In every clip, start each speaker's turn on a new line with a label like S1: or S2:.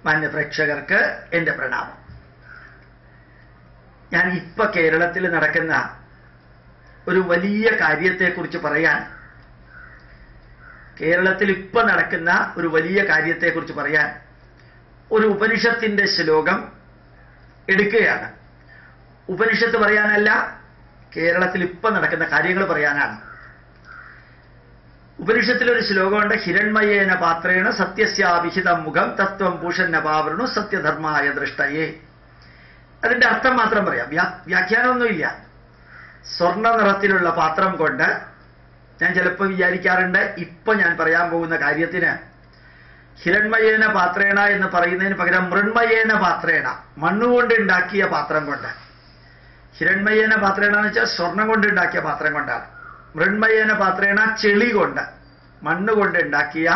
S1: മാന്യ പ്രേക്ഷകർക്ക് എൻ്റെ പ്രണാമം. ഞാൻ ഇപ്പൊ കേരളത്തിൽ നടക്കുന്ന ഒരു വലിയ കാര്യത്തെക്കുറിച്ച് പറയാൻ ഒരു ഉപനിഷത്തിന്റെ ശ്ലോകം എടുക്കുകയാണ്. ഉപനിഷത്ത് പറയാനല്ല, കേരളത്തിൽ ഇപ്പൊ നടക്കുന്ന കാര്യങ്ങൾ പറയാനാണ്. ഉപനിഷത്തിലൊരു ശ്ലോകമുണ്ട്, ഹിരൺമയേന പാത്രേണ സത്യസ്യാഭിഹിതം മുഖം തത്വം പൂഷന്നപാവൃണു സത്യധർമായ ദൃഷ്ടയേ. അതിന്റെ അർത്ഥം മാത്രം പറയാം, വ്യാഖ്യാനമൊന്നുമില്ല. സ്വർണ്ണ നിറത്തിലുള്ള പാത്രം കൊണ്ട്, ഞാൻ ചിലപ്പോൾ വിചാരിക്കാറുണ്ട്, ഇപ്പൊ ഞാൻ പറയാൻ പോകുന്ന കാര്യത്തിന് ഹിരൺമയേന പാത്രേണ എന്ന് പറയുന്നതിന് പകരം മൃണ്മയേന പാത്രേണ, മണ്ണുകൊണ്ട് ഉണ്ടാക്കിയ പാത്രം കൊണ്ട്. ഹിരൺമയേന പാത്രേണ എന്ന് വെച്ചാൽ സ്വർണം കൊണ്ട് ഉണ്ടാക്കിയ പാത്രം കൊണ്ടാണ്. മൃണ്മയേന പാത്രേണ ചെളി കൊണ്ട്, മണ്ണുകൊണ്ട് ഉണ്ടാക്കിയ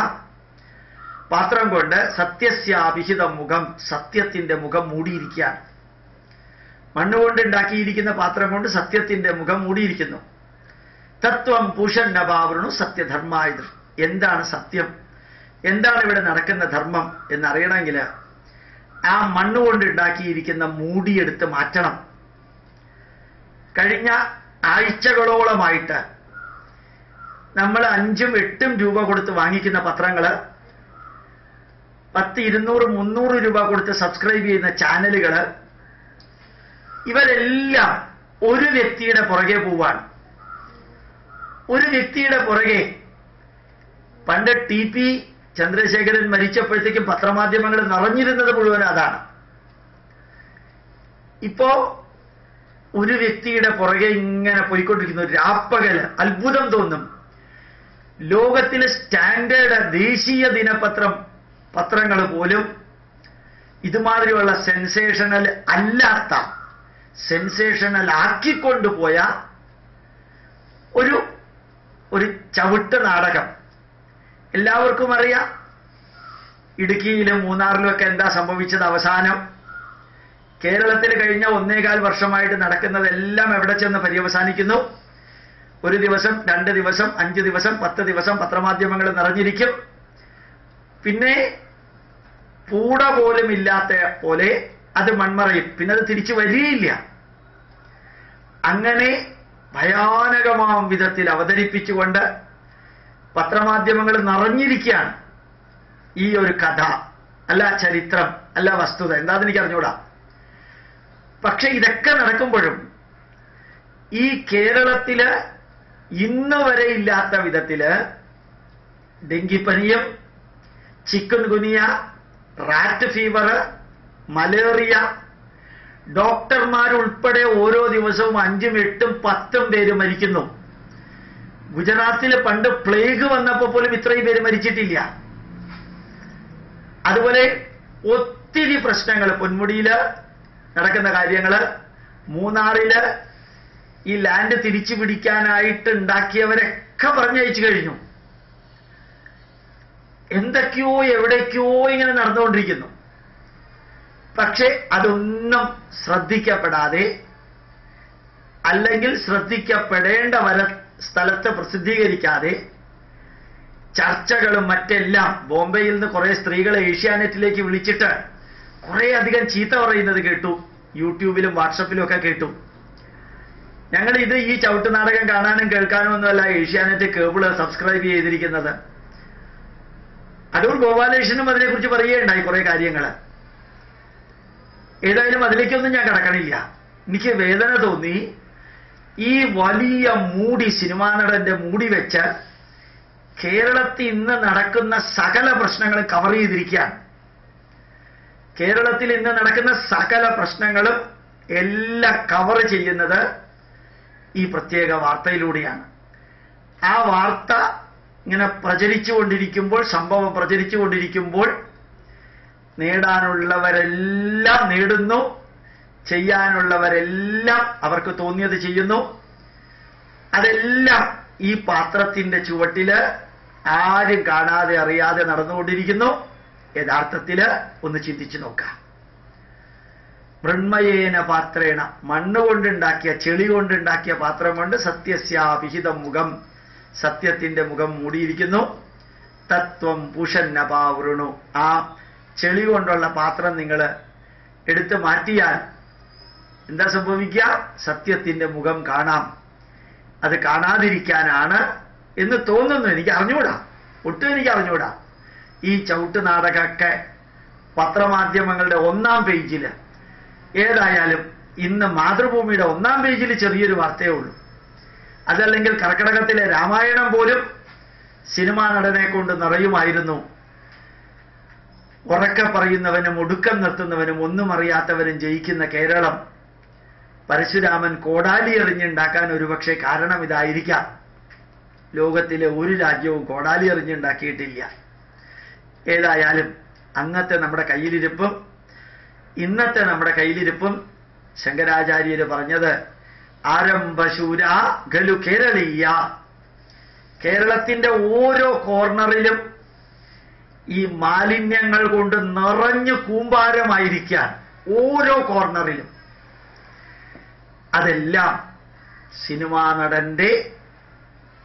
S1: പാത്രം കൊണ്ട് സത്യസ്യാഭിഹിത മുഖം, സത്യത്തിന്റെ മുഖം മൂടിയിരിക്കുകയാണ്. മണ്ണുകൊണ്ട് ഉണ്ടാക്കിയിരിക്കുന്ന പാത്രം കൊണ്ട് സത്യത്തിന്റെ മുഖം മൂടിയിരിക്കുന്നു. തത്വം പൂഷന്നപാവൃണു സത്യധർമായ. എന്താണ് സത്യം, എന്താണ് ഇവിടെ നടക്കുന്ന ധർമ്മം എന്നറിയണമെങ്കിൽ ആ മണ്ണുകൊണ്ട് ഉണ്ടാക്കിയിരിക്കുന്ന മൂടിയെടുത്ത് മാറ്റണം. കഴിഞ്ഞ ആഴ്ചകളോളമായിട്ട് നമ്മൾ 5ഉം 8ഉം രൂപ കൊടുത്ത് വാങ്ങിക്കുന്ന പത്രങ്ങള്, 10, 200, 300 രൂപ കൊടുത്ത് സബ്സ്ക്രൈബ് ചെയ്യുന്ന ചാനലുകള്, ഇവരെല്ലാം ഒരു വ്യക്തിയുടെ പുറകെ പോവാണ്. ഒരു വ്യക്തിയുടെ പുറകെ. പണ്ട് TP ചന്ദ്രശേഖരൻ മരിച്ചപ്പോഴത്തേക്കും പത്രമാധ്യമങ്ങൾ നിറഞ്ഞിരുന്നത് മുഴുവൻ അതാണ്. ഇപ്പോ ഒരു വ്യക്തിയുടെ പുറകെ ഇങ്ങനെ പോയിക്കൊണ്ടിരിക്കുന്നു. രാപ്പകല് അത്ഭുതം തോന്നും. ലോകത്തിലെ സ്റ്റാൻഡേർഡ് ദേശീയ പത്രങ്ങൾ പോലും ഇതുമാതിരിയുള്ള സെൻസേഷണൽ അല്ലാത്ത, സെൻസേഷണൽ ആക്കിക്കൊണ്ടുപോയ ഒരു ചവിട്ട് നാടകം. എല്ലാവർക്കും അറിയാം, ഇടുക്കിയിലും മൂന്നാറിലും ഒക്കെ എന്താ സംഭവിച്ചത് അവസാനം. കേരളത്തിൽ കഴിഞ്ഞ 1.25 വർഷമായിട്ട് നടക്കുന്നതെല്ലാം എവിടെ ചെന്ന് പര്യവസാനിക്കുന്നു? 1 ദിവസം, 2 ദിവസം, 5 ദിവസം, 10 ദിവസം പത്രമാധ്യമങ്ങൾ നിറഞ്ഞിരിക്കും. പിന്നെ പൂട പോലും ഇല്ലാത്ത പോലെ അത് മൺമറയും. പിന്നെ അത് തിരിച്ചു വരികയില്ല. അങ്ങനെ ഭയാനകമാം വിധത്തിൽ അവതരിപ്പിച്ചുകൊണ്ട് പത്രമാധ്യമങ്ങൾ നിറഞ്ഞിരിക്കുകയാണ്. ഈ ഒരു കഥ അല്ല, ചരിത്രം അല്ല, വസ്തുത എന്താന്ന് എനിക്ക് അറിഞ്ഞൂടാ. പക്ഷെ ഇതൊക്കെ നടക്കുമ്പോഴും ഈ കേരളത്തില് ഇന്ന് വരെ ഇല്ലാത്ത വിധത്തില് ഡെങ്കിപ്പനിയും, ചിക്കൻ ഗുനിയ, റാറ്റ് ഫീവർ, മലേറിയ, ഡോക്ടർമാരുൾപ്പെടെ ഓരോ ദിവസവും 5ഉം 8ഉം 10ഉം പേര് മരിക്കുന്നു. ഗുജറാത്തിൽ പണ്ട് പ്ലേഗ് വന്നപ്പോൾ പോലും ഇത്രയും പേര് മരിച്ചിട്ടില്ല. അതുപോലെ ഒത്തിരി പ്രശ്നങ്ങൾ, പൊന്മുടിയില് നടക്കുന്ന കാര്യങ്ങള്, മൂന്നാറില് ഈ ലാൻഡ് തിരിച്ചു പിടിക്കാനായിട്ട് ഉണ്ടാക്കിയവരൊക്കെ പറഞ്ഞയച്ചു കഴിഞ്ഞു. എന്തൊക്കെയോ എവിടേക്കോ ഇങ്ങനെ നടന്നുകൊണ്ടിരിക്കുന്നു. പക്ഷെ അതൊന്നും ശ്രദ്ധിക്കപ്പെടാതെ, അല്ലെങ്കിൽ ശ്രദ്ധിക്കപ്പെടേണ്ട സ്ഥലത്ത് പ്രസിദ്ധീകരിക്കാതെ, ചർച്ചകളും മറ്റെല്ലാം, ബോംബെയിൽ നിന്ന് കുറെ സ്ത്രീകളെ ഏഷ്യാനെറ്റിലേക്ക് വിളിച്ചിട്ട് കുറെ അധികം ചീത്ത പറയുന്നത് കേട്ടു. യൂട്യൂബിലും വാട്സപ്പിലും ഒക്കെ കേട്ടു. ഞങ്ങൾ ഈ ചവിട്ട് നാടകം കാണാനും കേൾക്കാനും ഒന്നുമല്ല ഏഷ്യാനെറ്റ് കേബിള് സബ്സ്ക്രൈബ് ചെയ്തിരിക്കുന്നത്. അടൂർ ഗോപാലകൃഷ്ണനും അതിനെക്കുറിച്ച് പറയുകയുണ്ടായി കുറെ കാര്യങ്ങള്. ഏതായാലും അതിലേക്കൊന്നും ഞാൻ കടക്കണില്ല. എനിക്ക് വേദന തോന്നി. ഈ വലിയ മൂടി, സിനിമാ നടന്റെ മൂടി വെച്ച് കേരളത്തിൽ ഇന്ന് നടക്കുന്ന സകല പ്രശ്നങ്ങളും കവർ ചെയ്തിരിക്കുകയാണ്. കേരളത്തിൽ ഇന്ന് നടക്കുന്ന സകല പ്രശ്നങ്ങളും എല്ലാം കവർ ചെയ്യുന്നത് ഈ പ്രത്യേക വാർത്തയിലൂടെയാണ്. ആ വാർത്ത ഇങ്ങനെ പ്രചരിച്ചുകൊണ്ടിരിക്കുമ്പോൾ, സംഭവം പ്രചരിച്ചുകൊണ്ടിരിക്കുമ്പോൾ നേടാനുള്ളവരെല്ലാം നേടുന്നു, ചെയ്യാനുള്ളവരെല്ലാം അവർക്ക് തോന്നിയത് ചെയ്യുന്നു. അതെല്ലാം ഈ പാത്രത്തിന്റെ ചുവട്ടില് ആരും കാണാതെ അറിയാതെ നടന്നുകൊണ്ടിരിക്കുന്നു. യഥാർത്ഥത്തില് ഒന്ന് ചിന്തിച്ചു നോക്കാം. മൃണ്മയേന പാത്രേണ, മണ്ണുകൊണ്ടുണ്ടാക്കിയ, ചെളി കൊണ്ടുണ്ടാക്കിയ പാത്രം കൊണ്ട് സത്യസ്യാഭിഹിതം മുഖം, സത്യത്തിന്റെ മുഖം മൂടിയിരിക്കുന്നു. തത്വം പൂഷന്നപാവൃണു, ആ ചെളി കൊണ്ടുള്ള പാത്രം നിങ്ങൾ എടുത്തു മാറ്റിയാൽ എന്താ സംഭവിക്കുക? സത്യത്തിന്റെ മുഖം കാണാം. അത് കാണാതിരിക്കാനാണ് എന്ന് തോന്നുന്നു. എനിക്ക് അറിഞ്ഞുകൂടാ, ഒട്ടും എനിക്ക് അറിഞ്ഞുകൂടാ. ഈ ചവിട്ട് നാടകമൊക്കെ പത്രമാധ്യമങ്ങളുടെ 1-ാം പേജിൽ, ഏതായാലും ഇന്ന് മാതൃഭൂമിയുടെ 1-ാം പേജിൽ ചെറിയൊരു വാർത്തയേ ഉള്ളൂ. അതല്ലെങ്കിൽ കർക്കിടകത്തിലെ രാമായണം പോലും സിനിമാ നടനെ കൊണ്ട് നിറയുമായിരുന്നു. ഉറക്കെ പറയുന്നവനും ഒടുക്കം നിർത്തുന്നവനും ഒന്നും അറിയാത്തവനും ജയിക്കുന്ന കേരളം പരശുരാമൻ കോടാലി എറിഞ്ഞുണ്ടാക്കാൻ ഒരുപക്ഷെ കാരണം ഇതായിരിക്കാം. ലോകത്തിലെ ഒരു രാജ്യവും കോടാലി എറിഞ്ഞുണ്ടാക്കിയിട്ടില്ല. ഏതായാലും അന്നത്തെ നമ്മുടെ കയ്യിലിരിപ്പും ഇന്നത്തെ നമ്മുടെ കയ്യിലിരിപ്പും ശങ്കരാചാര്യര് പറഞ്ഞത് ആരംഭശൂര ഖലു കേരളീയ. കേരളത്തിന്റെ ഓരോ കോർണറിലും ഈ മാലിന്യങ്ങൾ കൊണ്ട് നിറഞ്ഞു കൂമ്പാരമായിരിക്കാൻ, ഓരോ കോർണറിലും. അതെല്ലാം സിനിമാ നടന്റെ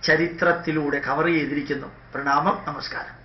S1: ചരിത്രത്തിലൂടെ കവർ ചെയ്തിരിക്കുന്നു. പ്രണാമം, നമസ്കാരം.